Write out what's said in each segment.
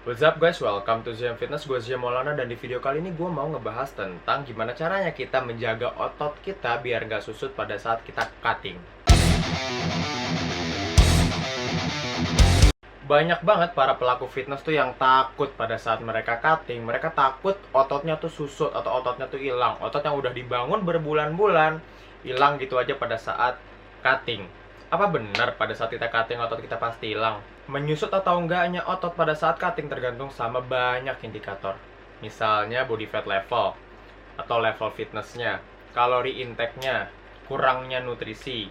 What's up guys, welcome to Ziem Fitness. Gue Ziem Maulana dan di video kali ini gue mau ngebahas tentang gimana caranya kita menjaga otot kita biar nggak susut pada saat kita cutting. Banyak banget para pelaku fitness tuh yang takut pada saat mereka cutting. Mereka takut ototnya tuh susut atau ototnya tuh hilang. Otot yang udah dibangun berbulan-bulan hilang gitu aja pada saat cutting. Apa benar pada saat kita cutting otot kita pasti hilang? Menyusut atau enggaknya otot pada saat cutting tergantung sama banyak indikator. Misalnya body fat level atau level fitnessnya, kalori intake-nya, kurangnya nutrisi,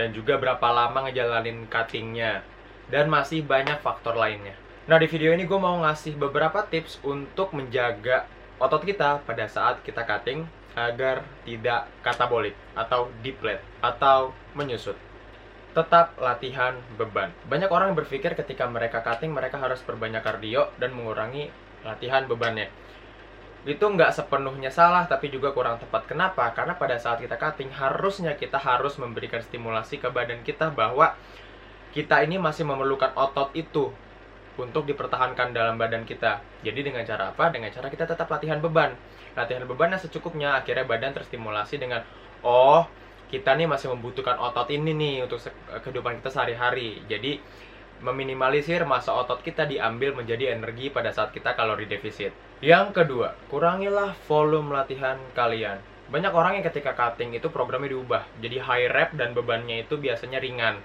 dan juga berapa lama ngejalanin cuttingnya, dan masih banyak faktor lainnya. Nah, di video ini gue mau ngasih beberapa tips untuk menjaga otot kita pada saat kita cutting agar tidak katabolik atau deplete atau menyusut. Tetap latihan beban. Banyak orang yang berpikir ketika mereka cutting mereka harus perbanyak kardio dan mengurangi latihan bebannya. Itu nggak sepenuhnya salah, tapi juga kurang tepat. Kenapa? Karena pada saat kita cutting harusnya kita harus memberikan stimulasi ke badan kita bahwa kita ini masih memerlukan otot itu untuk dipertahankan dalam badan kita. Jadi dengan cara apa? Dengan cara kita tetap latihan beban. Latihan beban yang secukupnya, akhirnya badan terstimulasi dengan kita nih masih membutuhkan otot ini nih untuk kehidupan kita sehari-hari. Jadi meminimalisir masa otot kita diambil menjadi energi pada saat kita kalori defisit. Yang kedua, kurangilah volume latihan kalian. Banyak orang yang ketika cutting itu programnya diubah jadi high rep dan bebannya itu biasanya ringan.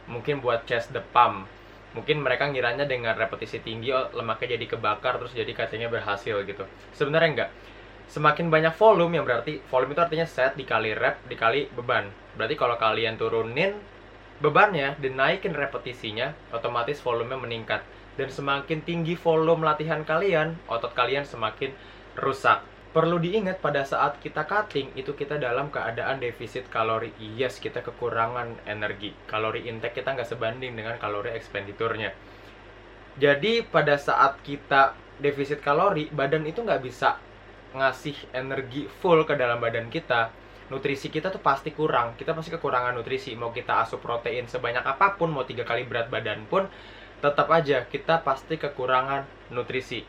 Mungkin buat chest the pump. Mungkin mereka ngiranya dengan repetisi tinggi lemaknya jadi kebakar terus jadi cuttingnya berhasil gitu. Sebenarnya enggak. Semakin banyak volume, yang berarti volume itu artinya set dikali rep dikali beban. Berarti kalau kalian turunin bebannya dan naikin repetisinya, otomatis volumenya meningkat. Dan semakin tinggi volume latihan kalian, otot kalian semakin rusak. Perlu diingat pada saat kita cutting, itu kita dalam keadaan defisit kalori. Yes, kita kekurangan energi. Kalori intake kita nggak sebanding dengan kalori ekspenditurnya. Jadi pada saat kita defisit kalori, badan itu nggak bisa ngasih energi full ke dalam badan kita. Nutrisi kita tuh pasti kurang. Kita pasti kekurangan nutrisi. Mau kita asup protein sebanyak apapun, mau 3 kali berat badan pun, tetap aja kita pasti kekurangan nutrisi.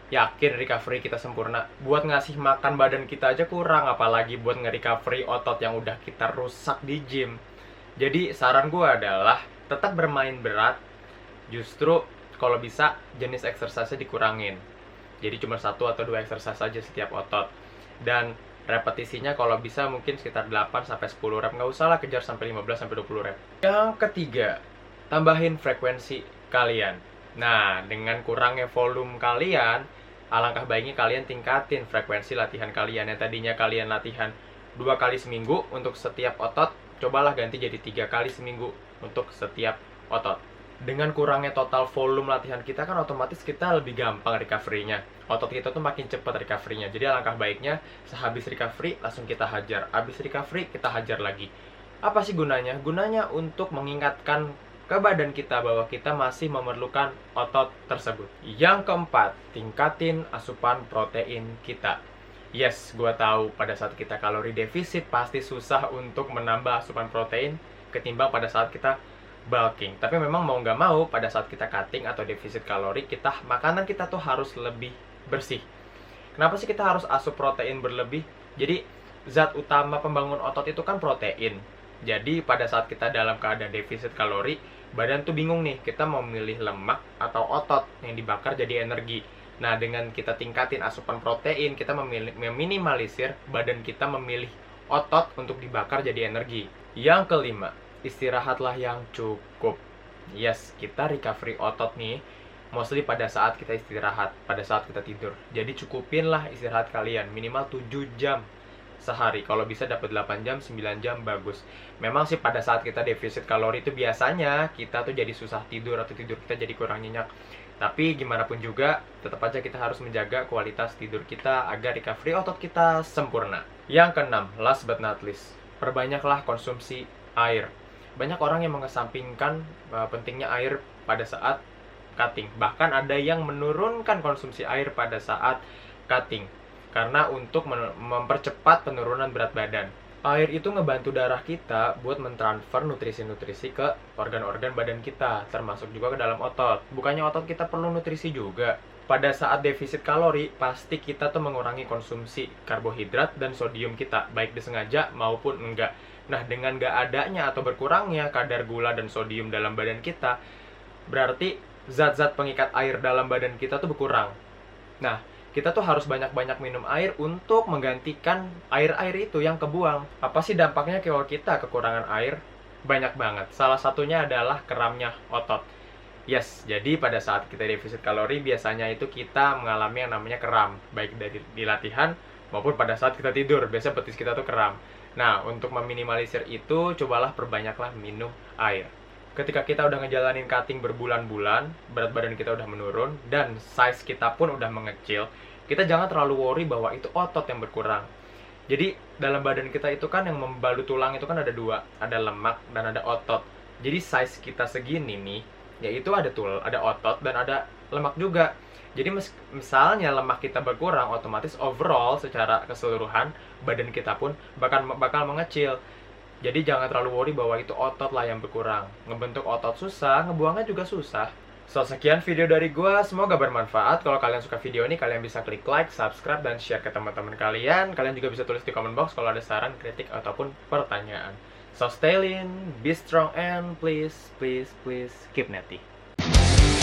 Yakin recovery kita sempurna? Buat ngasih makan badan kita aja kurang, apalagi buat nge-recovery otot yang udah kita rusak di gym. Jadi saran gue adalah tetap bermain berat. Justru kalau bisa jenis exercise-nya dikurangin. Jadi cuma 1 atau 2 exercise saja setiap otot. Dan repetisinya kalau bisa mungkin sekitar 8-10 rep. Nggak usah lah kejar sampai 15-20 rep. Yang ketiga, tambahin frekuensi kalian. Nah, dengan kurangnya volume kalian, alangkah baiknya kalian tingkatin frekuensi latihan kalian. Yang tadinya kalian latihan 2 kali seminggu untuk setiap otot, cobalah ganti jadi 3 kali seminggu untuk setiap otot. Dengan kurangnya total volume latihan kita kan otomatis kita lebih gampang recovery-nya. Otot kita tuh makin cepat recovery-nya. Jadi alangkah baiknya sehabis recovery langsung kita hajar. Habis recovery kita hajar lagi. Apa sih gunanya? Gunanya untuk mengingatkan ke badan kita bahwa kita masih memerlukan otot tersebut. Yang keempat, tingkatin asupan protein kita. Yes, gue tahu pada saat kita kalori defisit pasti susah untuk menambah asupan protein ketimbang pada saat kita bulking. Tapi memang mau nggak mau pada saat kita cutting atau defisit kalori, makanan kita tuh harus lebih bersih. Kenapa sih kita harus asup protein berlebih? Jadi zat utama pembangun otot itu kan protein. Jadi pada saat kita dalam keadaan defisit kalori, badan tuh bingung nih, kita mau memilih lemak atau otot yang dibakar jadi energi. Nah, dengan kita tingkatin asupan protein, kita meminimalisir badan kita memilih otot untuk dibakar jadi energi. Yang kelima, istirahatlah yang cukup. Yes, kita recovery otot nih mostly pada saat kita istirahat, pada saat kita tidur. Jadi cukupinlah istirahat kalian minimal 7 jam sehari. Kalau bisa dapat 8 jam, 9 jam bagus. Memang sih pada saat kita defisit kalori itu biasanya kita tuh jadi susah tidur atau tidur kita jadi kurang nyenyak. Tapi gimana pun juga tetap aja kita harus menjaga kualitas tidur kita agar recovery otot kita sempurna. Yang keenam, last but not least, perbanyaklah konsumsi air. Banyak orang yang mengesampingkan pentingnya air pada saat cutting. Bahkan ada yang menurunkan konsumsi air pada saat cutting karena untuk mempercepat penurunan berat badan. Air itu ngebantu darah kita buat mentransfer nutrisi-nutrisi ke organ-organ badan kita, termasuk juga ke dalam otot. Bukannya otot kita perlu nutrisi juga. Pada saat defisit kalori, pasti kita tuh mengurangi konsumsi karbohidrat dan sodium kita, baik disengaja maupun enggak. Nah, dengan nggak adanya atau berkurangnya kadar gula dan sodium dalam badan kita, berarti zat-zat pengikat air dalam badan kita tuh berkurang. Nah, kita tuh harus banyak-banyak minum air untuk menggantikan air-air itu yang kebuang. Apa sih dampaknya kalau kita kekurangan air? Banyak banget. Salah satunya adalah keramnya otot. Yes, jadi pada saat kita defisit kalori, biasanya itu kita mengalami yang namanya kram. Baik dari di latihan maupun pada saat kita tidur. Biasanya betis kita tuh kram. Nah, untuk meminimalisir itu, cobalah perbanyaklah minum air. Ketika kita udah ngejalanin cutting berbulan-bulan, berat badan kita udah menurun, dan size kita pun udah mengecil, kita jangan terlalu worry bahwa itu otot yang berkurang. Jadi, dalam badan kita itu kan yang membalut tulang itu kan ada dua, ada lemak dan ada otot. Jadi, size kita segini nih, yaitu ada otot dan ada lemak juga. Jadi, misalnya lemak kita berkurang, otomatis overall secara keseluruhan, badan kita pun bakal mengecil. Jadi jangan terlalu worry bahwa itu otot lah yang berkurang. Ngebentuk otot susah, ngebuangnya juga susah. So, sekian video dari gua, semoga bermanfaat. Kalau kalian suka video ini, kalian bisa klik like, subscribe, dan share ke teman-teman kalian. Kalian juga bisa tulis di comment box kalau ada saran, kritik, ataupun pertanyaan. So, stay lean, be strong, and please, please, please keep netty.